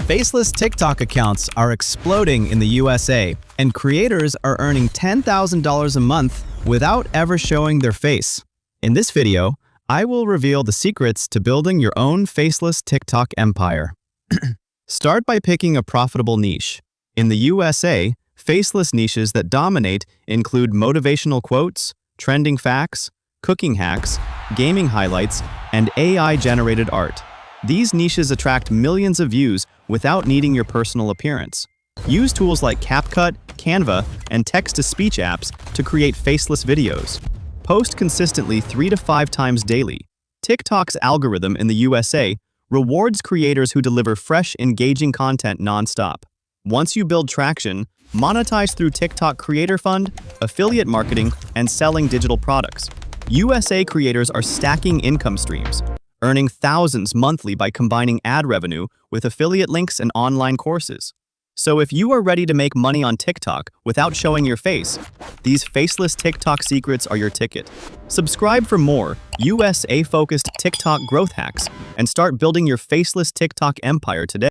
Faceless TikTok accounts are exploding in the USA, and creators are earning $10,000 a month without ever showing their face. In this video, I will reveal the secrets to building your own faceless TikTok empire. Start by picking a profitable niche. In the USA, faceless niches that dominate include motivational quotes, trending facts, cooking hacks, gaming highlights, and AI-generated art. These niches attract millions of views without needing your personal appearance. Use tools like CapCut, Canva, and text-to-speech apps to create faceless videos. Post consistently 3 to 5 times daily. TikTok's algorithm in the USA rewards creators who deliver fresh, engaging content non-stop. Once you build traction, monetize through TikTok Creator Fund, affiliate marketing, and selling digital products. USA creators are stacking income streams, earning thousands monthly by combining ad revenue with affiliate links and online courses. So if you are ready to make money on TikTok without showing your face, these faceless TikTok secrets are your ticket. Subscribe for more USA-focused TikTok growth hacks and start building your faceless TikTok empire today.